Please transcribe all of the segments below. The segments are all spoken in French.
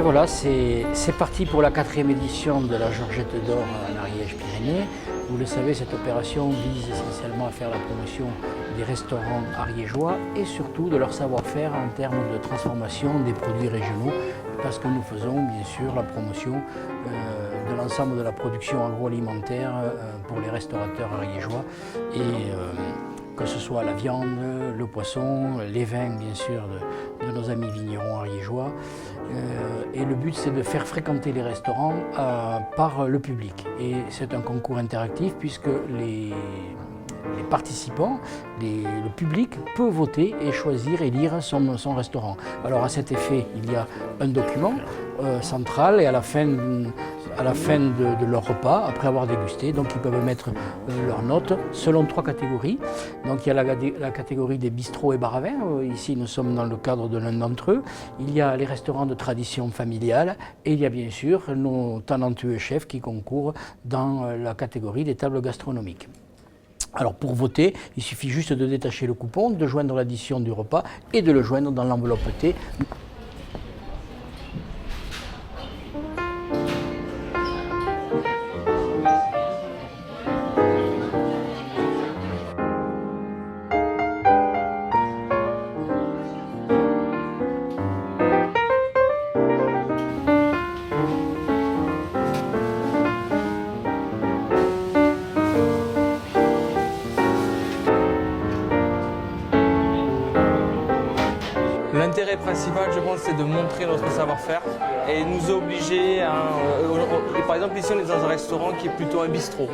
voilà, c'est parti pour la 4e édition de la Georgette d'Or en Ariège-Pyrénées. Vous le savez, cette opération vise essentiellement à faire la promotion des restaurants ariégeois et surtout de leur savoir-faire en termes de transformation des produits régionaux, parce que nous faisons bien sûr la promotion de l'ensemble de la production agroalimentaire pour les restaurateurs ariégeois, et que ce soit la viande, le poisson, les vins bien sûr de nos amis vignerons ariégeois. Et le but, c'est de faire fréquenter les restaurants par le public. Et c'est un concours interactif puisque les participants, le public peut voter et choisir et lire son restaurant. Alors à cet effet, il y a un document central, et à la fin de leur repas, après avoir dégusté, donc ils peuvent mettre leurs notes selon 3 catégories. Donc il y a la catégorie des bistrots et bars à vin. Ici nous sommes dans le cadre de l'un d'entre eux. Il y a les restaurants de tradition familiale, et il y a bien sûr nos talentueux chefs qui concourent dans la catégorie des tables gastronomiques. Alors pour voter, il suffit juste de détacher le coupon, de joindre l'addition du repas et de le joindre dans l'enveloppe T. L'intérêt principal, je pense, c'est de montrer notre savoir-faire et nous obliger à... par exemple, ici, on est dans un restaurant qui est plutôt un bistrot.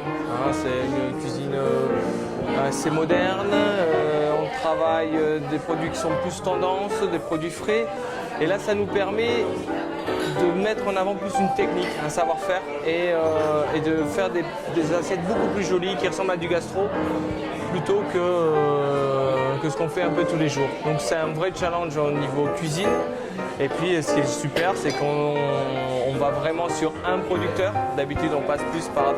C'est une cuisine assez moderne. On travaille des produits qui sont plus tendance, des produits frais. Et là, ça nous permet de mettre en avant plus une technique, un savoir-faire, et de faire des assiettes beaucoup plus jolies qui ressemblent à du gastro, plutôt que ce qu'on fait un peu tous les jours. Donc c'est un vrai challenge au niveau cuisine. Et puis ce qui est super, c'est qu'on va vraiment sur un producteur. D'habitude on passe plus par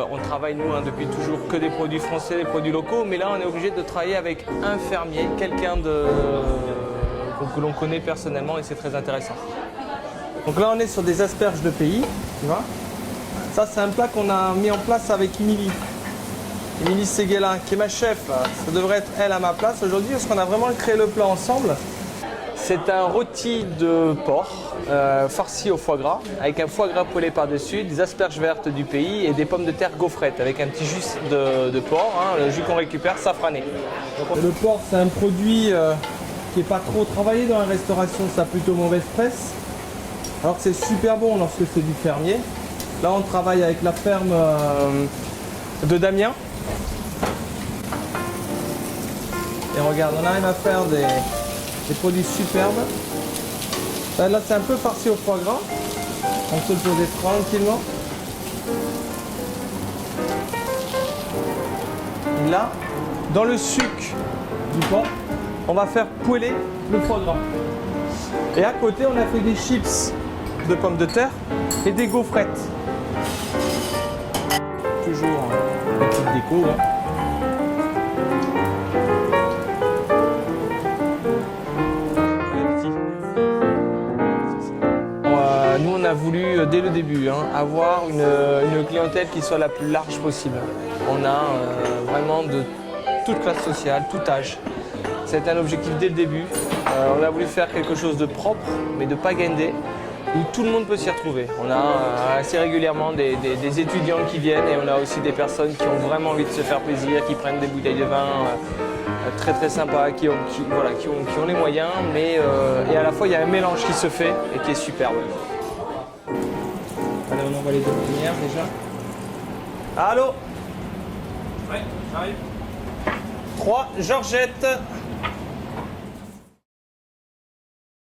on travaille nous depuis toujours que des produits français, des produits locaux, mais là on est obligé de travailler avec un fermier, quelqu'un que l'on connaît personnellement, et c'est très intéressant. Donc là on est sur des asperges de pays, tu vois. Ça c'est un plat qu'on a mis en place avec Émilie Séguélin, qui est ma chef. Ça devrait être elle à ma place aujourd'hui, parce qu'on a vraiment créé le plat ensemble. C'est un rôti de porc farci au foie gras, avec un foie gras poêlé par-dessus, des asperges vertes du pays et des pommes de terre gaufrettes, avec un petit jus de porc, le jus qu'on récupère safrané. Le porc, c'est un produit qui n'est pas trop travaillé dans la restauration, ça a plutôt mauvaise presse. Alors que c'est super bon lorsque c'est du fermier. Là, on travaille avec la ferme de Damien. Et regarde, on arrive à faire des produits superbes. Là, c'est un peu farci au foie gras. On peut le poser tranquillement. Et là, dans le suc du porc, on va faire poêler le foie gras. Et à côté, on a fait des chips de pommes de terre et des gaufrettes. Toujours une petite déco. Nous, on a voulu, dès le début, avoir une clientèle qui soit la plus large possible. On a vraiment de toute classe sociale, tout âge. C'était un objectif dès le début. On a voulu faire quelque chose de propre, mais de pas guindé, où tout le monde peut s'y retrouver. On a assez régulièrement des étudiants qui viennent, et on a aussi des personnes qui ont vraiment envie de se faire plaisir, qui prennent des bouteilles de vin très très sympas, qui ont les moyens, mais et à la fois il y a un mélange qui se fait et qui est superbe. Allez, on envoie les 2 lumières déjà. Allô? Ouais, j'arrive. 3, Georgette.